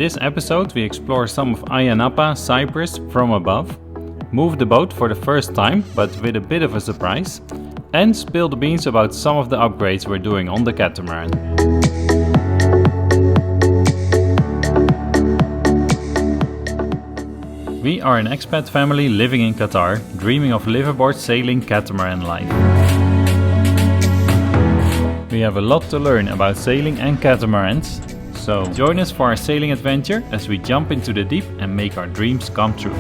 this episode we explore some of Ayia Napa, Cyprus from above, move the boat for the first time but with a bit of a surprise, and spill the beans about some of the upgrades we're doing on the Catamaran. We are an expat family living in Qatar, dreaming of liveaboard sailing catamaran life. We have a lot to learn about sailing and catamarans, so join us for our sailing adventure as we jump into the deep and make our dreams come true.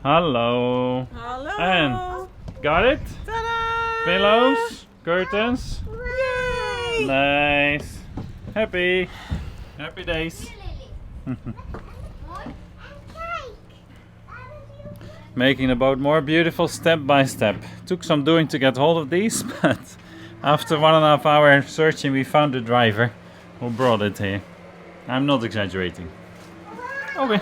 Hello. Hello. And got it? Ta-da! Pillows, curtains. Yay! Nice. Happy days. Making the boat more beautiful step by step. Took some doing to get hold of these, but after 1.5 hour searching we found the driver who brought it here. I'm not exaggerating. Okay.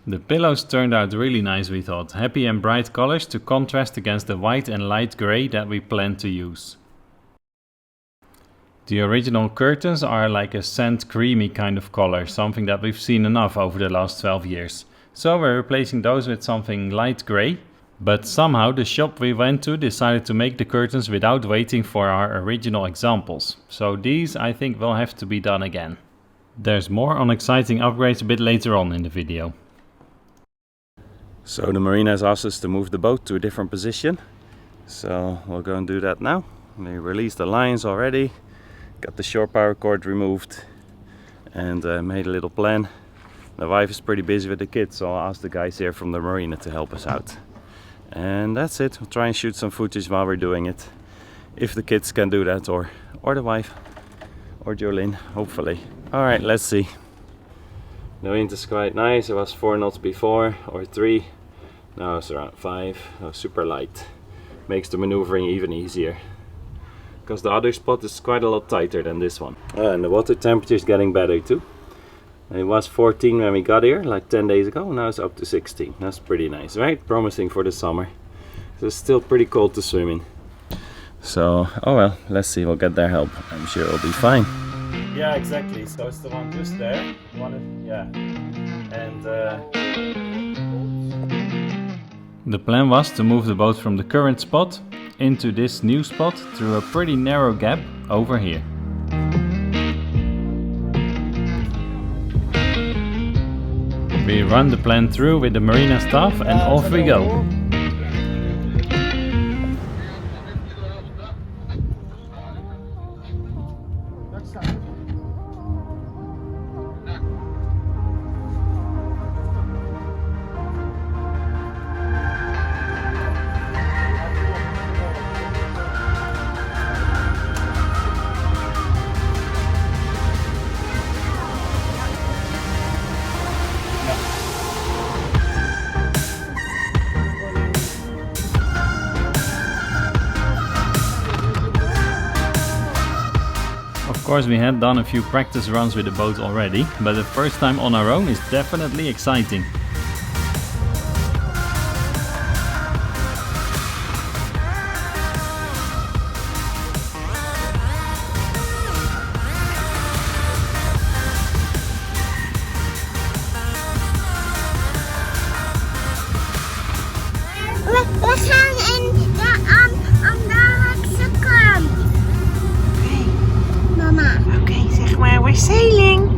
The pillows turned out really nice, we thought. Happy and bright colors to contrast against the white and light grey that we planned to use. The original curtains are like a sand creamy kind of color, something that we've seen enough over the last 12 years. So we're replacing those with something light grey, but somehow the shop we went to decided to make the curtains without waiting for our original examples. So these I think will have to be done again. There's more on exciting upgrades a bit later on in the video. So the marina has asked us to move the boat to a different position. So we'll go and do that now. We released the lines already, got the shore power cord removed and made a little plan. My wife is pretty busy with the kids, so I'll ask the guys here from the marina to help us out. And that's it. We'll try and shoot some footage while we're doing it. If the kids can do that, or the wife, or Jolene, hopefully. Alright, let's see. The wind is quite nice. It was 4 knots before, or 3. Now it's around 5. Oh, super light. Makes the maneuvering even easier. Because the other spot is quite a lot tighter than this one. And the water temperature is getting better too. It was 14 when we got here, like 10 days ago. Now it's up to 16. That's pretty nice, right? Promising for the summer. It's still pretty cold to swim in. So, oh well, let's see. We'll get their help. I'm sure it'll be fine. Yeah, exactly. So it's the one just there. And the plan was to move the boat from the current spot into this new spot through a pretty narrow gap over here. We run the plan through with the marina staff and off we go. course, we had done a few practice runs with the boat already, but the first time on our own is definitely exciting. We gaan aan de Zakram. Oké, Mama, oké, zeg maar, we're sailing.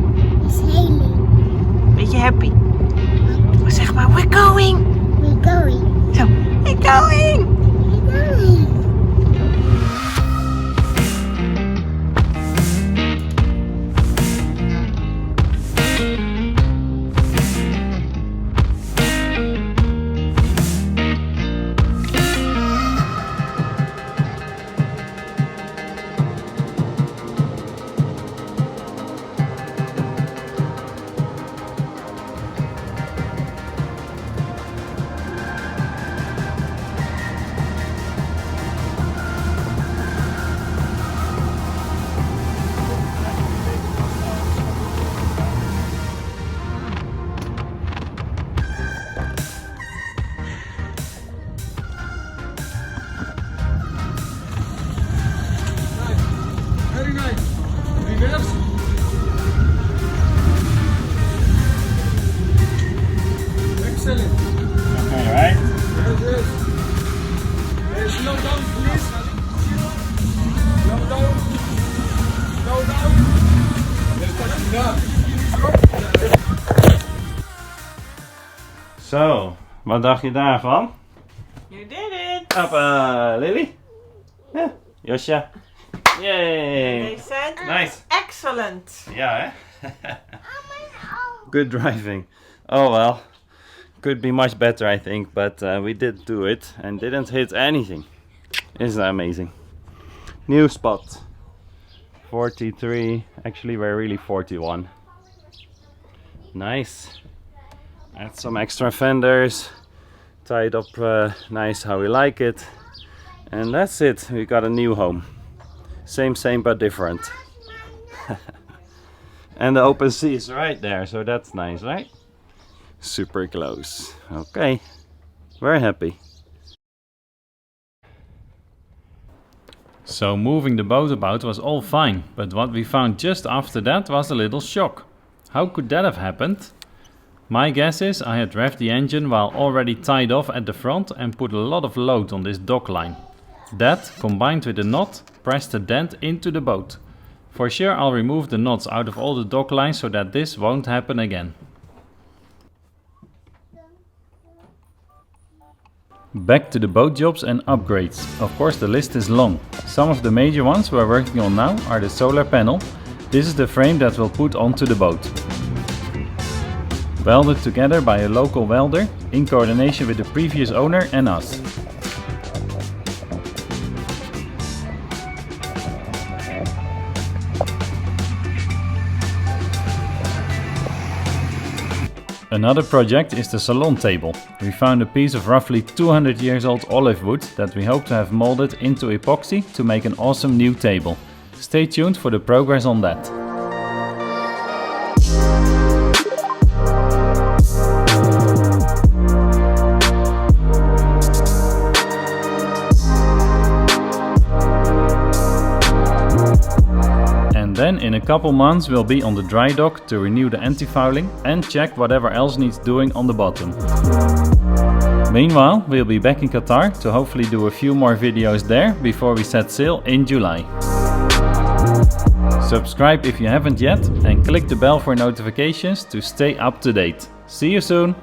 sailing. Beetje happy. Zeg maar, we're going. We're going. Zo, we're going. We're going. Very nice. Reverse. Excellent. Okay, right? Yes, yes. Slow down, please. Slow down. Slow down. Yes, touching up. Zo, wat dacht je daarvan? You did it. Hoppa, Lily? Ja, Josja. Yay! They said, Nice. excellent. Ja, hè? Good driving. Oh well, could be much better, I think, but we did do it and didn't hit anything. Isn't that amazing? New spot. 43. Actually, we're really 41. Nice. Add some extra fenders. Tie it up nice how we like it. And that's it. We got a new home. Same but different. And the open sea is right there, so that's nice, right? Super close. Okay, very happy. So moving the boat about was all fine, but what we found just after that was a little shock. How could that have happened? My guess is I had revved the engine while already tied off at the front and put a lot of load on this dock line. That, combined with the knot, pressed a dent into the boat. For sure I'll remove the knots out of all the dock lines so that this won't happen again. Back to the boat jobs and upgrades. Of course the list is long. Some of the major ones we're working on now are the solar panel. This is the frame that we'll put onto the boat. Welded together by a local welder in coordination with the previous owner and us. Another project is the salon table. We found a piece of roughly 200 years old olive wood that we hope to have molded into epoxy to make an awesome new table. Stay tuned for the progress on that. Then in a couple months we'll be on the dry dock to renew the anti-fouling and check whatever else needs doing on the bottom. Meanwhile, we'll be back in Qatar to hopefully do a few more videos there before we set sail in July. Subscribe if you haven't yet and click the bell for notifications to stay up to date. See you soon!